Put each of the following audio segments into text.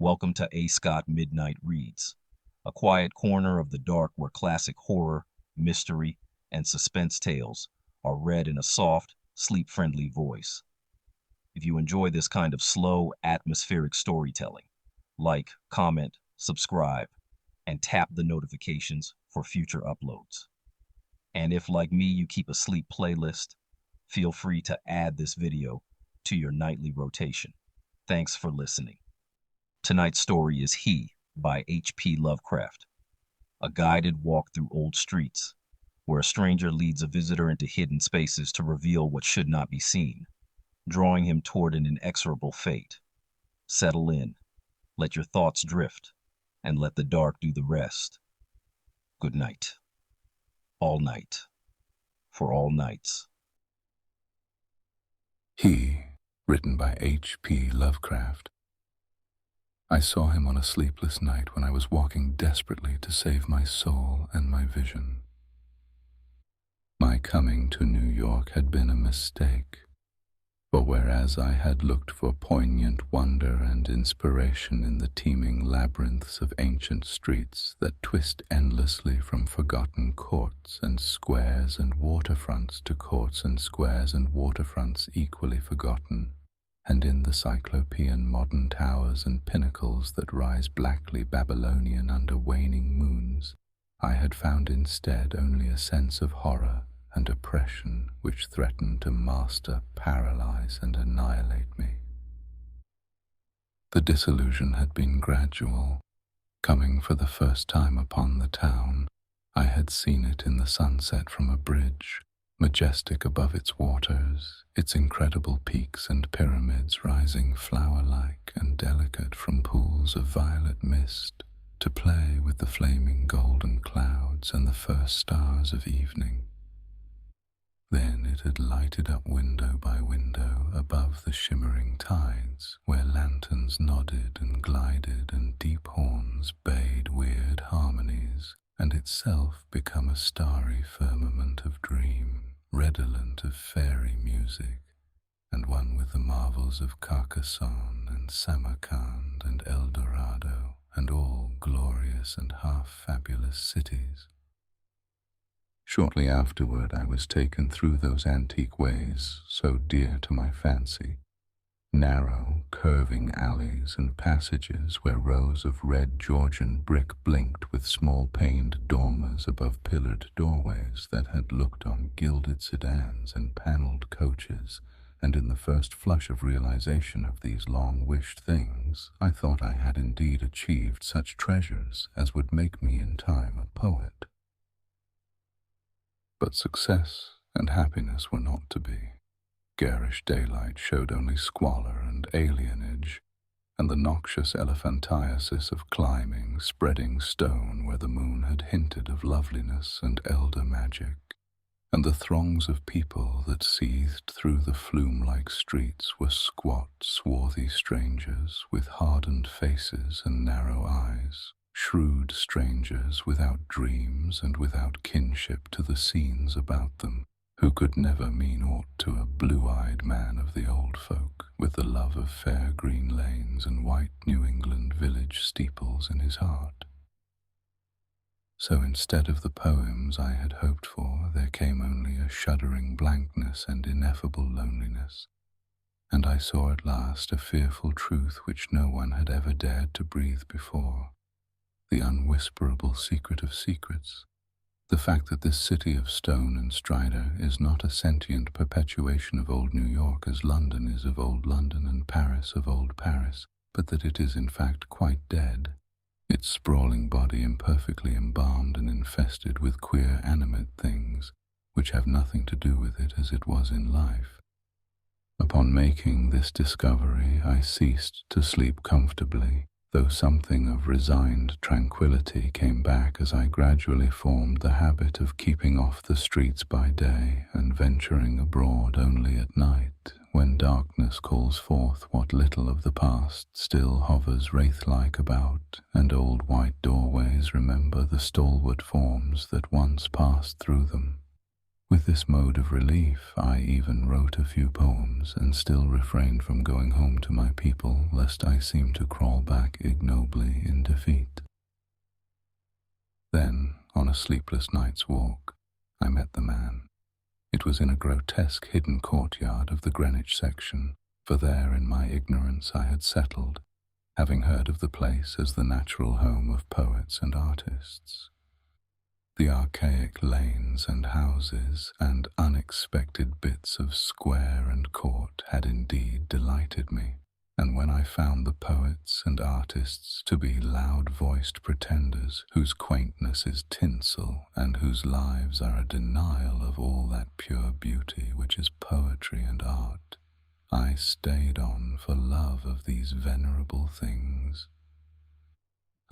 Welcome to A. Scott Midnight Reads, a quiet corner of the dark where classic horror, mystery, and suspense tales are read in a soft, sleep-friendly voice. If you enjoy this kind of slow, atmospheric storytelling, like, comment, subscribe, and tap the notifications for future uploads. And if, like me, you keep a sleep playlist, feel free to add this video to your nightly rotation. Thanks for listening. Tonight's story is He by H.P. Lovecraft, a guided walk through old streets, where a stranger leads a visitor into hidden spaces to reveal what should not be seen, drawing him toward an inexorable fate. Settle in, let your thoughts drift, and let the dark do the rest. Good night. All night. For all nights. He, written by H.P. Lovecraft. I saw him on a sleepless night when I was walking desperately to save my soul and my vision. My coming to New York had been a mistake, for whereas I had looked for poignant wonder and inspiration in the teeming labyrinths of ancient streets that twist endlessly from forgotten courts and squares and waterfronts to courts and squares and waterfronts equally forgotten, and in the cyclopean modern towers and pinnacles that rise blackly Babylonian under waning moons, I had found instead only a sense of horror and oppression which threatened to master, paralyze, and annihilate me. The disillusion had been gradual. Coming for the first time upon the town, I had seen it in the sunset from a bridge, majestic above its waters, its incredible peaks and pyramids rising flower-like and delicate from pools of violet mist, to play with the flaming golden clouds and the first stars of evening. Then it had lighted up window by window above the shimmering tides, where lanterns nodded and glided and deep horns bayed weird harmonies, and itself become a starry firmament of dream, redolent of fairy music, and one with the marvels of Carcassonne and Samarkand and El Dorado, and all glorious and half-fabulous cities. Shortly afterward I was taken through those antique ways so dear to my fancy, narrow, curving alleys and passages where rows of red Georgian brick blinked with small-paned dormers above pillared doorways that had looked on gilded sedans and panelled coaches, and in the first flush of realization of these long-wished things, I thought I had indeed achieved such treasures as would make me in time a poet. But success and happiness were not to be. Garish daylight showed only squalor and alienage, and the noxious elephantiasis of climbing, spreading stone where the moon had hinted of loveliness and elder magic, and the throngs of people that seethed through the flume-like streets were squat, swarthy strangers with hardened faces and narrow eyes, shrewd strangers without dreams and without kinship to the scenes about them, who could never mean aught to a blue-eyed man of the old folk, with the love of fair green lanes and white New England village steeples in his heart. So instead of the poems I had hoped for, there came only a shuddering blankness and ineffable loneliness, and I saw at last a fearful truth which no one had ever dared to breathe before, the unwhisperable secret of secrets, the fact that this city of stone and strider is not a sentient perpetuation of old New York as London is of old London and Paris of old Paris, but that it is in fact quite dead, its sprawling body imperfectly embalmed and infested with queer animate things which have nothing to do with it as it was in life. Upon making this discovery, I ceased to sleep comfortably, though something of resigned tranquillity came back as I gradually formed the habit of keeping off the streets by day and venturing abroad only at night, when darkness calls forth what little of the past still hovers wraith-like about, and old white doorways remember the stalwart forms that once passed through them. With this mode of relief, I even wrote a few poems and still refrained from going home to my people lest I seem to crawl back ignobly in defeat. Then, on a sleepless night's walk, I met the man. It was in a grotesque hidden courtyard of the Greenwich section, for there in my ignorance I had settled, having heard of the place as the natural home of poets and artists. The archaic lanes and houses and unexpected bits of square and court had indeed delighted me, and when I found the poets and artists to be loud-voiced pretenders whose quaintness is tinsel and whose lives are a denial of all that pure beauty which is poetry and art, I stayed on for love of these venerable things.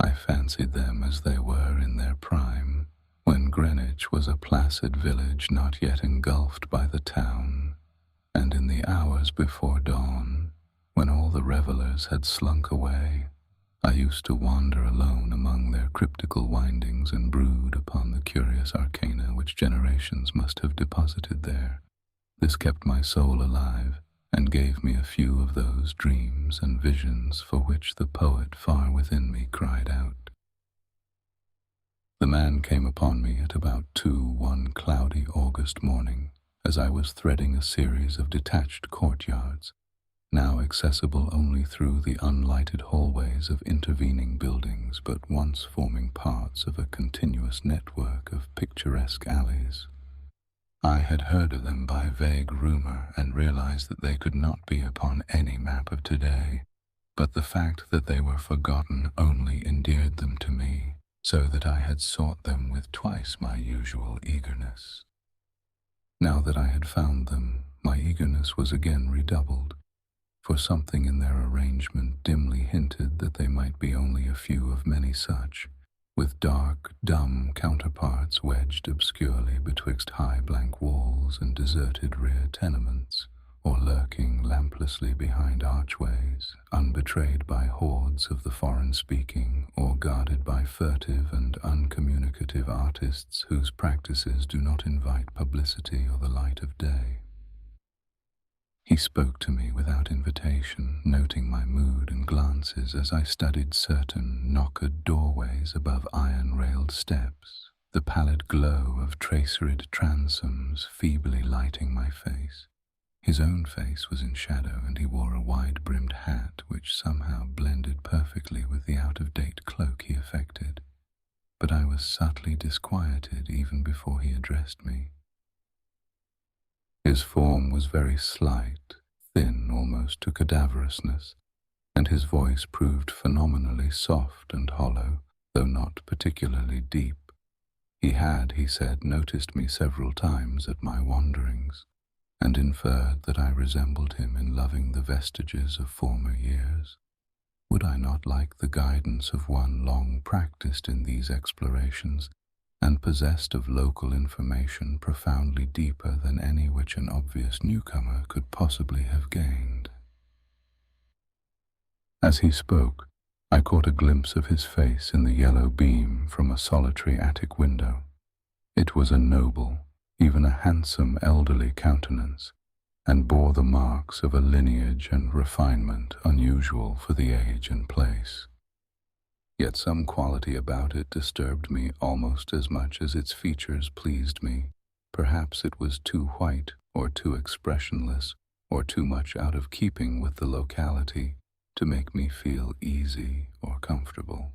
I fancied them as they were in their prime, when Greenwich was a placid village not yet engulfed by the town, and in the hours before dawn, when all the revellers had slunk away, I used to wander alone among their cryptical windings and brood upon the curious arcana which generations must have deposited there. This kept my soul alive, and gave me a few of those dreams and visions for which the poet far within me cried out. The man came upon me at about 2 one cloudy August morning, as I was threading a series of detached courtyards, now accessible only through the unlighted hallways of intervening buildings, but once forming parts of a continuous network of picturesque alleys. I had heard of them by vague rumor and realized that they could not be upon any map of today, but the fact that they were forgotten only endeared them to me, so that I had sought them with twice my usual eagerness. Now that I had found them, my eagerness was again redoubled, for something in their arrangement dimly hinted that they might be only a few of many such, with dark, dumb counterparts wedged obscurely betwixt high blank walls and deserted rear tenements, or lurking lamplessly behind archways, unbetrayed by hordes of the foreign-speaking, or guarded by furtive and uncommunicative artists whose practices do not invite publicity or the light of day. He spoke to me without invitation, noting my mood and glances as I studied certain knockered doorways above iron-railed steps, the pallid glow of traceried transoms feebly lighting my face. His own face was in shadow, and he wore a wide-brimmed hat which somehow blended perfectly with the out-of-date cloak he affected. But I was subtly disquieted even before he addressed me. His form was very slight, thin almost to cadaverousness, and his voice proved phenomenally soft and hollow, though not particularly deep. He had, he said, noticed me several times at my wanderings, and inferred that I resembled him in loving the vestiges of former years. Would I not like the guidance of one long practiced in these explorations, and possessed of local information profoundly deeper than any which an obvious newcomer could possibly have gained? As he spoke, I caught a glimpse of his face in the yellow beam from a solitary attic window. It was a noble, even a handsome elderly countenance, and bore the marks of a lineage and refinement unusual for the age and place. Yet some quality about it disturbed me almost as much as its features pleased me. Perhaps it was too white, or too expressionless, or too much out of keeping with the locality to make me feel easy or comfortable.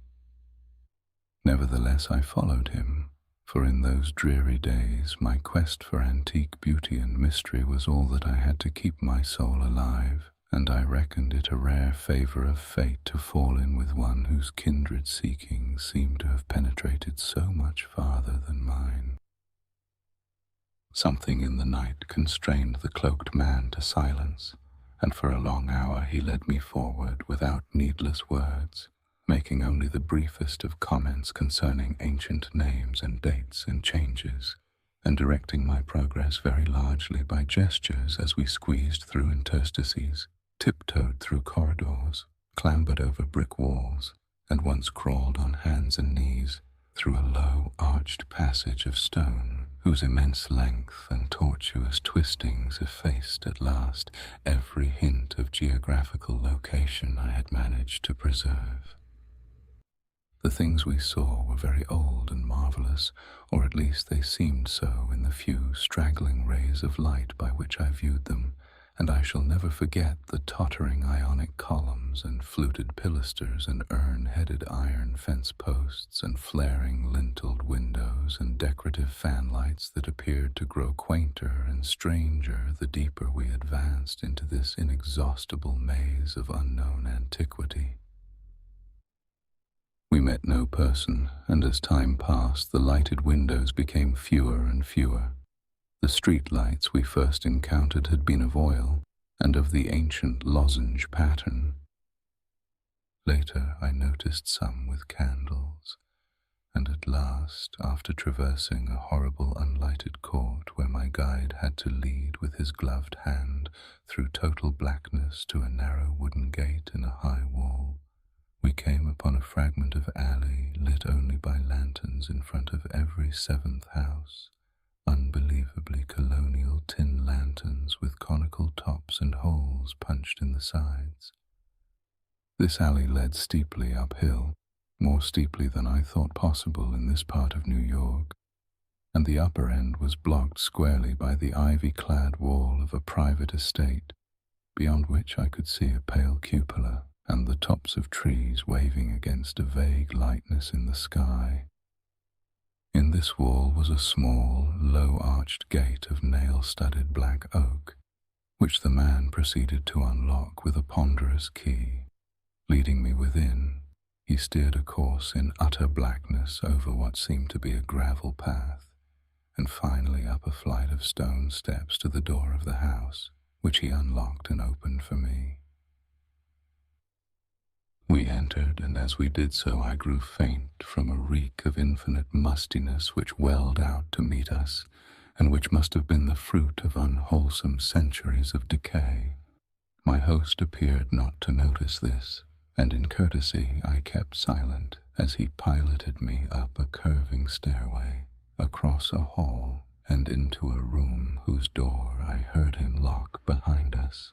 Nevertheless, I followed him, for in those dreary days my quest for antique beauty and mystery was all that I had to keep my soul alive, and I reckoned it a rare favor of fate to fall in with one whose kindred seekings seemed to have penetrated so much farther than mine. Something in the night constrained the cloaked man to silence, and for a long hour he led me forward without needless words, making only the briefest of comments concerning ancient names and dates and changes, and directing my progress very largely by gestures as we squeezed through interstices, tiptoed through corridors, clambered over brick walls, and once crawled on hands and knees through a low arched passage of stone whose immense length and tortuous twistings effaced at last every hint of geographical location I had managed to preserve. The things we saw were very old and marvelous, or at least they seemed so in the few straggling rays of light by which I viewed them, and I shall never forget the tottering Ionic columns and fluted pilasters and urn-headed iron fence posts and flaring linteled windows and decorative fanlights that appeared to grow quainter and stranger the deeper we advanced into this inexhaustible maze of unknown antiquity. We met no person, and as time passed, the lighted windows became fewer and fewer. The street lights we first encountered had been of oil, and of the ancient lozenge pattern. Later I noticed some with candles, and at last, after traversing a horrible unlighted court where my guide had to lead with his gloved hand through total blackness to a narrow wooden gate in a high wall, we came upon a fragment of alley lit only by lanterns in front of every seventh house, unbelievably colonial tin lanterns with conical tops and holes punched in the sides. This alley led steeply uphill, more steeply than I thought possible in this part of New York, and the upper end was blocked squarely by the ivy-clad wall of a private estate, beyond which I could see a pale cupola and the tops of trees waving against a vague lightness in the sky. In this wall was a small, low-arched gate of nail-studded black oak, which the man proceeded to unlock with a ponderous key. Leading me within, he steered a course in utter blackness over what seemed to be a gravel path, and finally up a flight of stone steps to the door of the house, which he unlocked and opened for me. We entered, and as we did so I grew faint from a reek of infinite mustiness which welled out to meet us, and which must have been the fruit of unwholesome centuries of decay. My host appeared not to notice this, and in courtesy I kept silent as he piloted me up a curving stairway, across a hall, and into a room whose door I heard him lock behind us.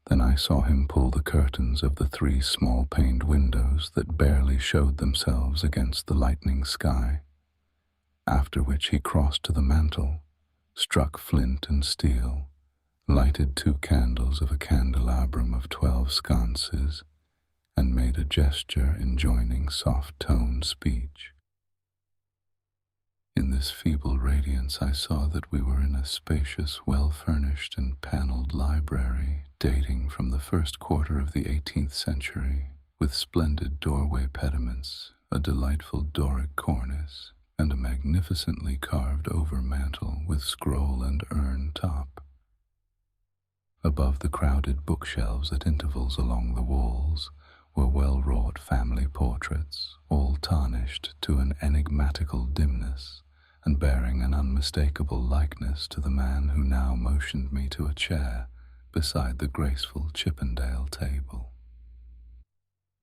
Then I saw him pull the curtains of the 3 small-paned windows that barely showed themselves against the lightning sky, after which he crossed to the mantel, struck flint and steel, lighted 2 candles of a candelabrum of 12 sconces, and made a gesture enjoining soft-toned speech. In this feeble radiance I saw that we were in a spacious, well-furnished and panelled library dating from the first quarter of the 18th century, with splendid doorway pediments, a delightful Doric cornice, and a magnificently carved overmantel with scroll and urn top. Above the crowded bookshelves at intervals along the walls were well-wrought family portraits, all tarnished to an enigmatical dimness, and bearing an unmistakable likeness to the man who now motioned me to a chair beside the graceful Chippendale table.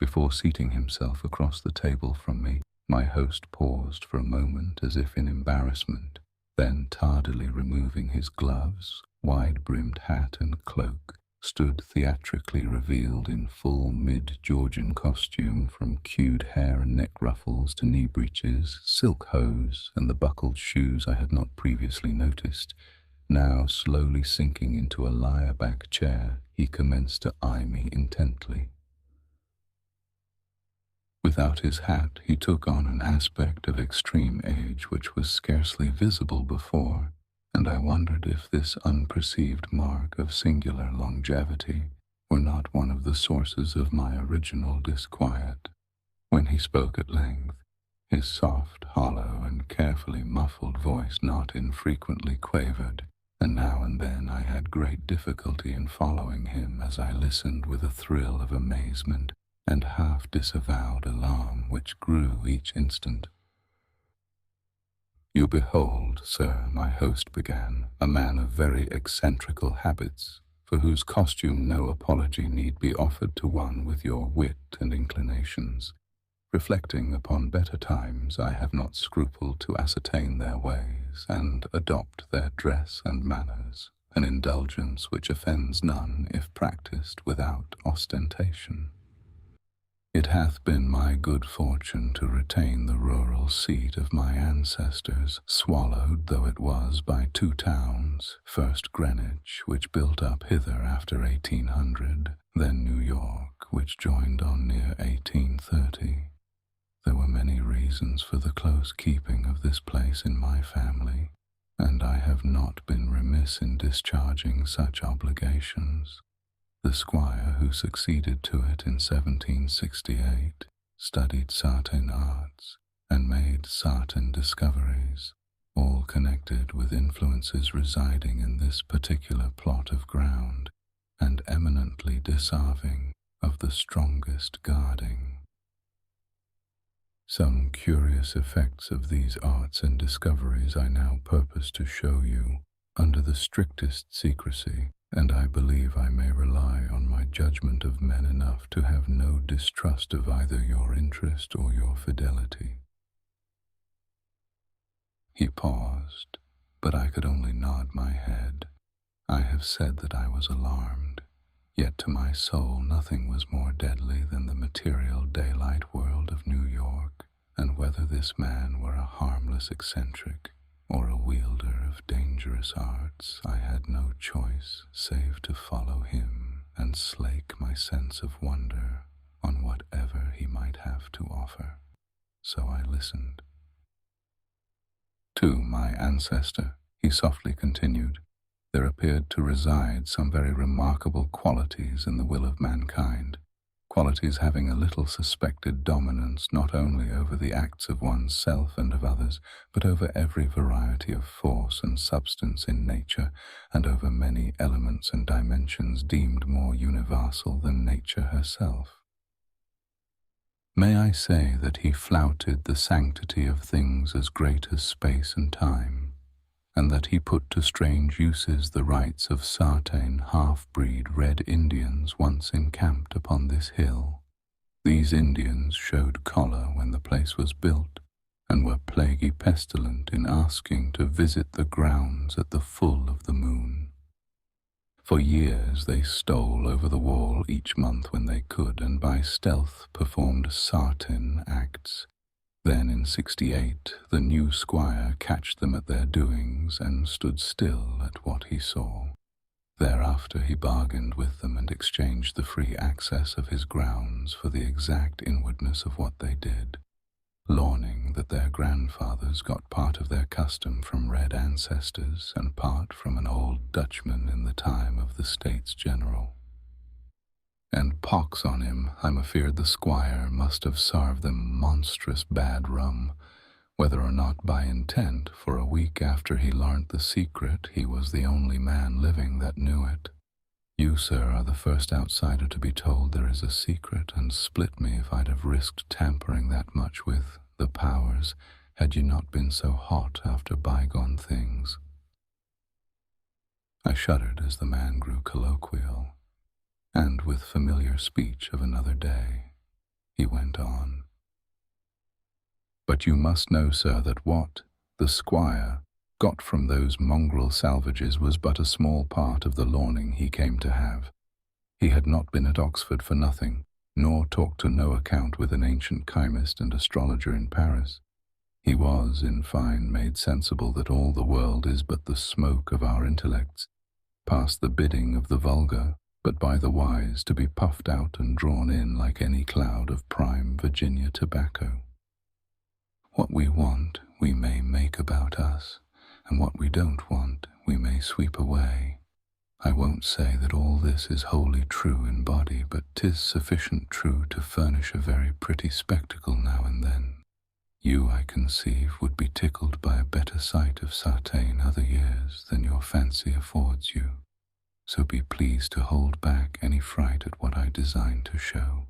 Before seating himself across the table from me, my host paused for a moment as if in embarrassment, then tardily removing his gloves, wide-brimmed hat and cloak, stood theatrically revealed in full mid-Georgian costume, from queued hair and neck ruffles to knee breeches, silk hose, and the buckled shoes I had not previously noticed. Now slowly sinking into a lyre-back chair, he commenced to eye me intently. Without his hat, he took on an aspect of extreme age which was scarcely visible before, and I wondered if this unperceived mark of singular longevity were not one of the sources of my original disquiet. When he spoke at length, his soft, hollow, and carefully muffled voice not infrequently quavered, and now and then I had great difficulty in following him as I listened with a thrill of amazement and half-disavowed alarm which grew each instant. "You behold, sir," my host began, "a man of very eccentrical habits, for whose costume no apology need be offered to one with your wit and inclinations. Reflecting upon better times, I have not scrupled to ascertain their ways, and adopt their dress and manners, an indulgence which offends none if practiced without ostentation. It hath been my good fortune to retain the rural seat of my ancestors, swallowed though it was by two towns, first Greenwich, which built up hither after 1800, then New York, which joined on near 1830. There were many reasons for the close keeping of this place in my family, and I have not been remiss in discharging such obligations. The squire who succeeded to it in 1768 studied certain arts and made certain discoveries, all connected with influences residing in this particular plot of ground, and eminently deserving of the strongest guarding. Some curious effects of these arts and discoveries I now purpose to show you, under the strictest secrecy, and I believe I may rely on my judgment of men enough to have no distrust of either your interest or your fidelity. He paused, but I could only nod my head. I have said that I was alarmed, yet to my soul nothing was more deadly than the material daylight world of New York, and whether this man were a harmless eccentric or a wielder of dangerous arts, I had no choice save to follow him and slake my sense of wonder on whatever he might have to offer. So I listened. To my ancestor, he softly continued, there appeared to reside some very remarkable qualities in the will of mankind, qualities having a little suspected dominance not only over the acts of one's self and of others, but over every variety of force and substance in nature, and over many elements and dimensions deemed more universal than nature herself. May I say that he flouted the sanctity of things as great as space and time, and that he put to strange uses the rights of certain half-breed Red Indians once encamped upon this hill. These Indians showed choler when the place was built, and were plaguy pestilent in asking to visit the grounds at the full of the moon. For years they stole over the wall each month when they could, and by stealth performed certain acts. Then in 68 the new squire catched them at their doings, and stood still at what he saw. Thereafter he bargained with them and exchanged the free access of his grounds for the exact inwardness of what they did, lawning that their grandfathers got part of their custom from red ancestors and part from an old Dutchman in the time of the States General. And pox on him, I'm afeard the squire must have served them monstrous bad rum, whether or not by intent, for a week after he learnt the secret he was the only man living that knew it. You, sir, are the first outsider to be told there is a secret, and split me if I'd have risked tampering that much with the powers, had you not been so hot after bygone things. I shuddered as the man grew colloquial, and with familiar speech of another day, he went on. But you must know, sir, that what the squire got from those mongrel salvages was but a small part of the lawning he came to have. He had not been at Oxford for nothing, nor talked to no account with an ancient chymist and astrologer in Paris. He was, in fine, made sensible that all the world is but the smoke of our intellects, past the bidding of the vulgar, but by the wise to be puffed out and drawn in like any cloud of prime Virginia tobacco. What we want we may make about us, and what we don't want we may sweep away. I won't say that all this is wholly true in body, but 'tis sufficient true to furnish a very pretty spectacle now and then. You, I conceive, would be tickled by a better sight of certain other years than your fancy affords you, so be pleased to hold back any fright at what I design to show.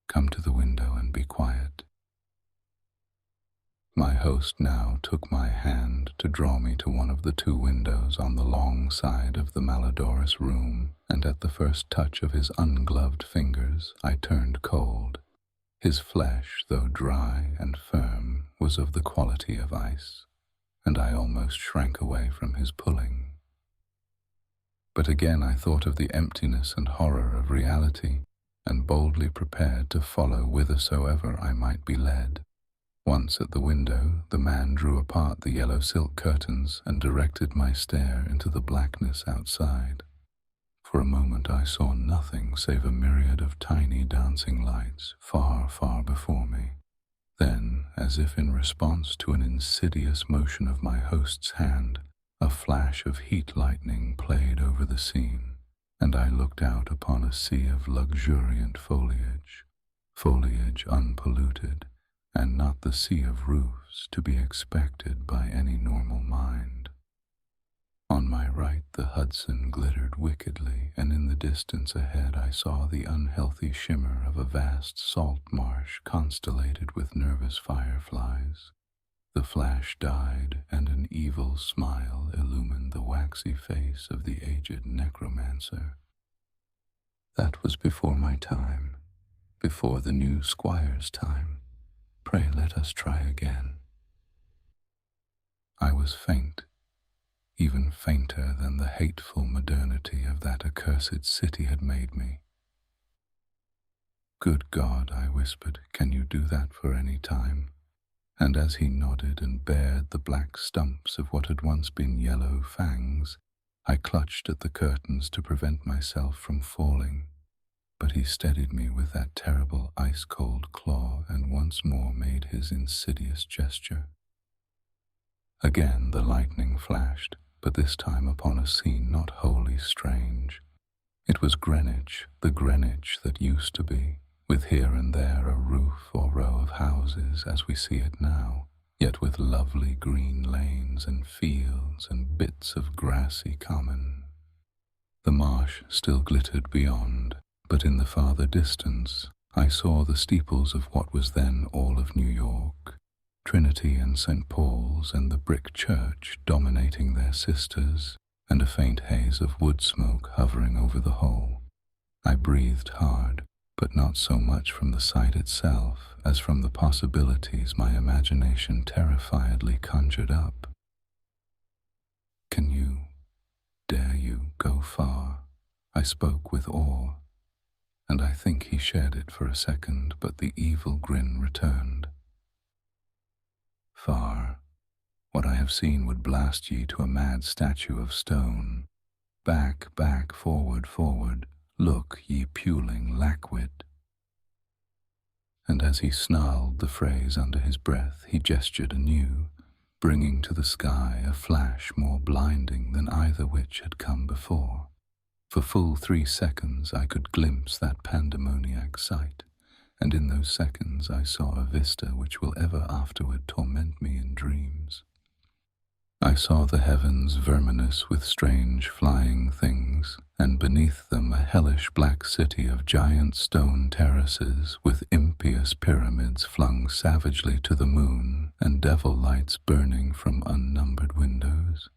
Come to the window and be quiet. My host now took my hand to draw me to one of the two windows on the long side of the malodorous room, and at the first touch of his ungloved fingers I turned cold. His flesh, though dry and firm, was of the quality of ice, and I almost shrank away from his pulling. But again I thought of the emptiness and horror of reality, and boldly prepared to follow whithersoever I might be led. Once at the window, the man drew apart the yellow silk curtains and directed my stare into the blackness outside. For a moment I saw nothing save a myriad of tiny dancing lights far, far before me. Then, as if in response to an insidious motion of my host's hand, a flash of heat lightning played over the scene, and I looked out upon a sea of luxuriant foliage unpolluted, and not the sea of roofs to be expected by any normal mind. On my right the Hudson glittered wickedly, and in the distance ahead I saw the unhealthy shimmer of a vast salt marsh constellated with nervous fireflies. The flash died, and an evil smile illumined the waxy face of the aged necromancer. That was before my time, before the new squire's time. Pray let us try again. I was faint, even fainter than the hateful modernity of that accursed city had made me. Good God, I whispered, can you do that for any time? And as he nodded and bared the black stumps of what had once been yellow fangs, I clutched at the curtains to prevent myself from falling. But he steadied me with that terrible ice-cold claw and once more made his insidious gesture. Again the lightning flashed, but this time upon a scene not wholly strange. It was Greenwich, the Greenwich that used to be, with here and there a roof or row of houses as we see it now, yet with lovely green lanes and fields and bits of grassy common. The marsh still glittered beyond, but in the farther distance I saw the steeples of what was then all of New York, Trinity and St. Paul's and the brick church dominating their sisters, and a faint haze of wood smoke hovering over the whole. I breathed hard, but not so much from the sight itself as from the possibilities my imagination terrifiedly conjured up. Dare you go far? I spoke with awe, and I think he shared it for a second, but the evil grin returned. Far? What I have seen would blast ye to a mad statue of stone. Back, back, forward, forward, look, ye puling lackwit. And as he snarled the phrase under his breath, he gestured anew, bringing to the sky a flash more blinding than either which had come before. For full 3 seconds I could glimpse that pandemoniac sight, and in those seconds I saw a vista which will ever afterward torment me in dreams. I saw the heavens verminous with strange flying things, and beneath them a hellish black city of giant stone terraces with impious pyramids flung savagely to the moon and devil lights burning from unnumbered windows.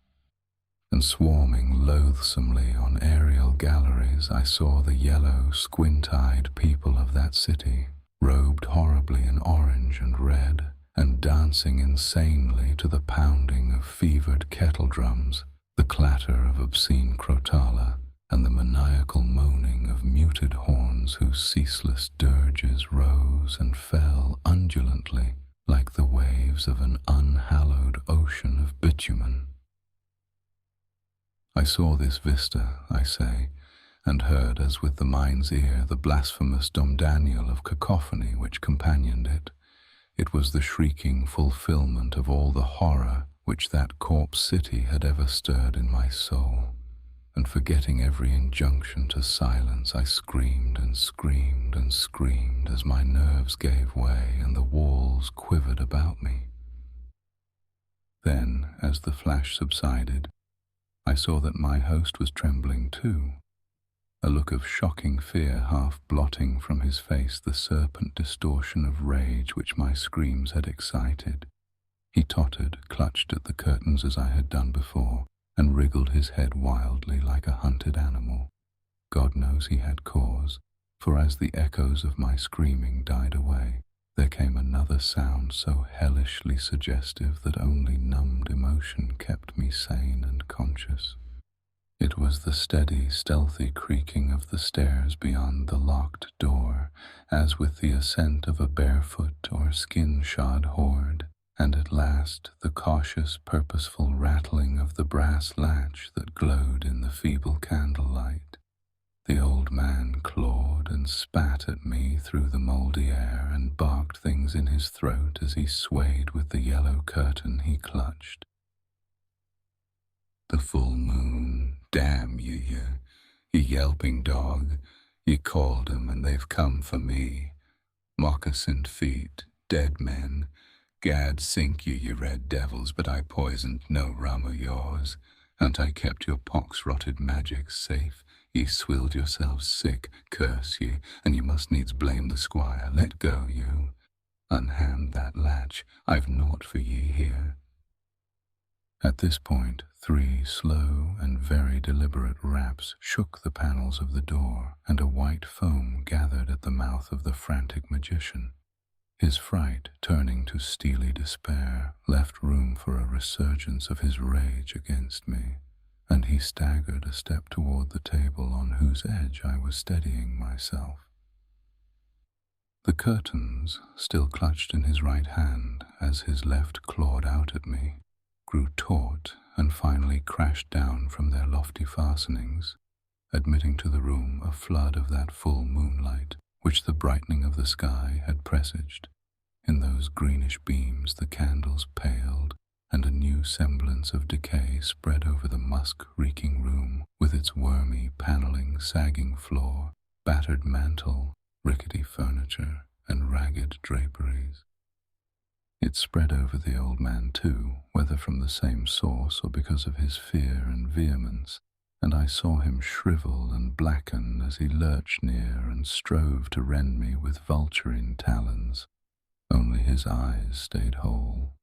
And swarming loathsomely on aerial galleries I saw the yellow, squint-eyed people of that city, robed horribly in orange and red, and dancing insanely to the pounding of fevered kettle drums, the clatter of obscene crotala, and the maniacal moaning of muted horns whose ceaseless dirges rose and fell undulantly like the waves of an unhallowed ocean of bitumen. I saw this vista, I say, and heard as with the mind's ear the blasphemous domdaniel of cacophony which companioned it. It was the shrieking fulfillment of all the horror which that corpse city had ever stirred in my soul, and forgetting every injunction to silence, I screamed and screamed and screamed as my nerves gave way and the walls quivered about me. Then, as the flash subsided, I saw that my host was trembling too, a look of shocking fear half blotting from his face the serpent distortion of rage which my screams had excited. He tottered, clutched at the curtains as I had done before, and wriggled his head wildly like a hunted animal. God knows he had cause, for as the echoes of my screaming died away, There came another sound so hellishly suggestive that only numbed emotion kept me sane and conscious. It was the steady, stealthy creaking of the stairs beyond the locked door, as with the ascent of a barefoot or skin-shod horde, and at last the cautious, purposeful rattling of the brass latch that glowed in the feeble candlelight. The old man clawed and spat at me through the mouldy air and barked things in his throat as he swayed with the yellow curtain he clutched. The full moon, damn you, you yelping dog. You called 'em and they've come for me. Moccasined feet, dead men. Gad sink you, you red devils, but I poisoned no rum of yours. And I kept your pox-rotted magic safe. Ye swilled yourselves sick, curse ye, and you must needs blame the squire. Let go, you. Unhand that latch, I've naught for ye here. At this point, 3 slow and very deliberate raps shook the panels of the door, and a white foam gathered at the mouth of the frantic magician. His fright, turning to steely despair, left room for a resurgence of his rage against me, and he staggered a step toward the table on whose edge I was steadying myself. The curtains, still clutched in his right hand as his left clawed out at me, grew taut and finally crashed down from their lofty fastenings, admitting to the room a flood of that full moonlight which the brightening of the sky had presaged. In those greenish beams the candles paled, and a new semblance of decay spread over the musk-reeking room, with its wormy paneling, sagging floor, battered mantel, rickety furniture, and ragged draperies. It spread over the old man too, whether from the same source or because of his fear and vehemence, and I saw him shrivel and blacken as he lurched near and strove to rend me with vulturine talons. Only his eyes stayed whole,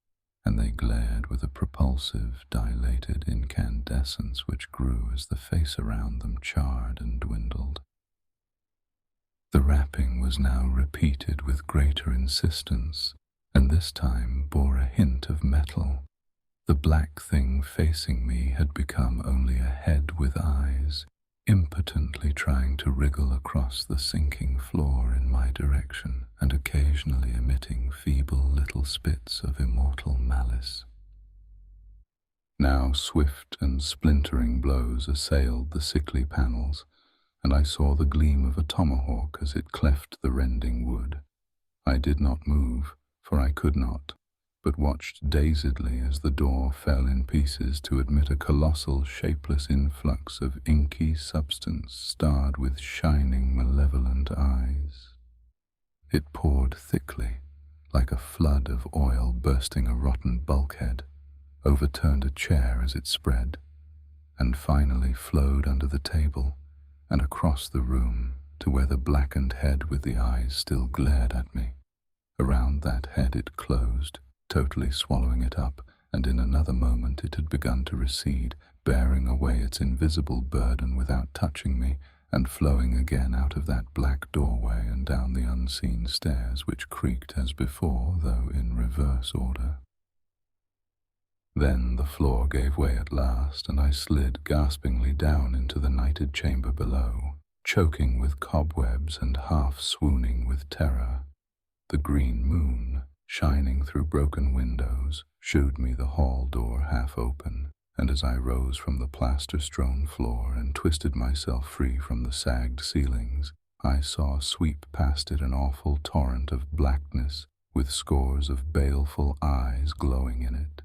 and they glared with a propulsive, dilated incandescence which grew as the face around them charred and dwindled. The rapping was now repeated with greater insistence, and this time bore a hint of metal. The black thing facing me had become only a head with eyes, impotently trying to wriggle across the sinking floor in my direction, and occasionally emitting feeble little spits of immortal malice. Now swift and splintering blows assailed the sickly panels, and I saw the gleam of a tomahawk as it cleft the rending wood. I did not move, for I could not, but watched dazedly as the door fell in pieces to admit a colossal, shapeless influx of inky substance starred with shining, malevolent eyes. It poured thickly, like a flood of oil bursting a rotten bulkhead, overturned a chair as it spread, and finally flowed under the table and across the room to where the blackened head with the eyes still glared at me. Around that head it closed, totally swallowing it up, and in another moment it had begun to recede, bearing away its invisible burden without touching me, and flowing again out of that black doorway and down the unseen stairs which creaked as before, though in reverse order. Then the floor gave way at last, and I slid gaspingly down into the nighted chamber below, choking with cobwebs and half swooning with terror. The green moon, shining through broken windows, showed me the hall door half open, and as I rose from the plaster-strewn floor and twisted myself free from the sagged ceilings, I saw sweep past it an awful torrent of blackness with scores of baleful eyes glowing in it.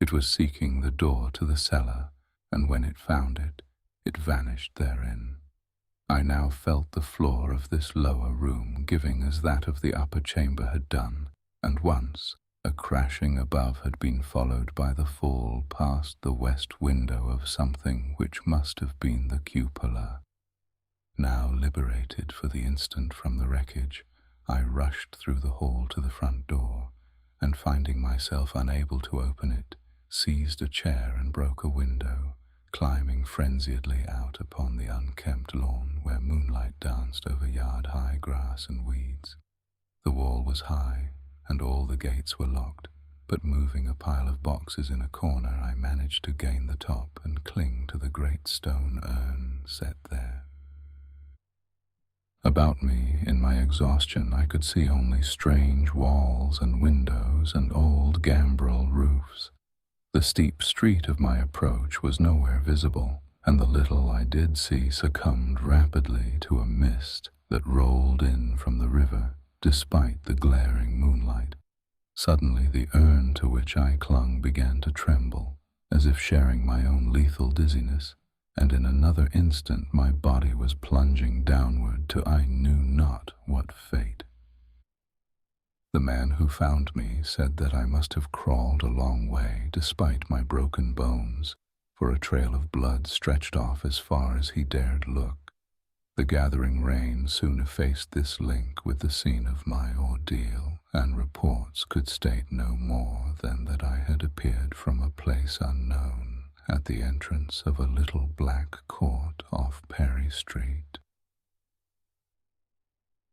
It was seeking the door to the cellar, and when it found it, it vanished therein. I now felt the floor of this lower room giving as that of the upper chamber had done, and once a crashing above had been followed by the fall past the west window of something which must have been the cupola. Now liberated for the instant from the wreckage, I rushed through the hall to the front door, and finding myself unable to open it, seized a chair and broke a window, climbing frenziedly out upon the unkempt lawn where moonlight danced over yard-high grass and weeds. The wall wall was high, and all the gates were locked, but moving a pile of boxes in a corner, I managed to gain the top and cling to the great stone urn set there. About me, in my exhaustion, I could see only strange walls and windows and old gambrel roofs. The steep street of my approach was nowhere visible, and the little I did see succumbed rapidly to a mist that rolled in from the river, despite the glaring moonlight. Suddenly the urn to which I clung began to tremble, as if sharing my own lethal dizziness, and in another instant my body was plunging downward to I knew not what fate. The man who found me said that I must have crawled a long way despite my broken bones, for a trail of blood stretched off as far as he dared look. The gathering rain soon effaced this link with the scene of my ordeal, and reports could state no more than that I had appeared from a place unknown at the entrance of a little black court off Perry Street.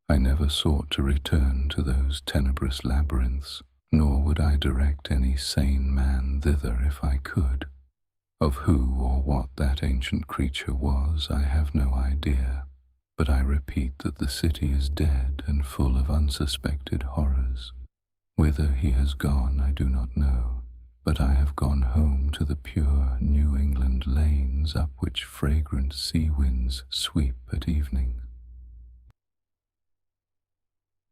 I never sought to return to those tenebrous labyrinths, nor would I direct any sane man thither if I could. Of who or what that ancient creature was, I have no idea, but I repeat that the city is dead and full of unsuspected horrors. Whither he has gone I do not know, but I have gone home to the pure New England lanes up which fragrant sea winds sweep at evening.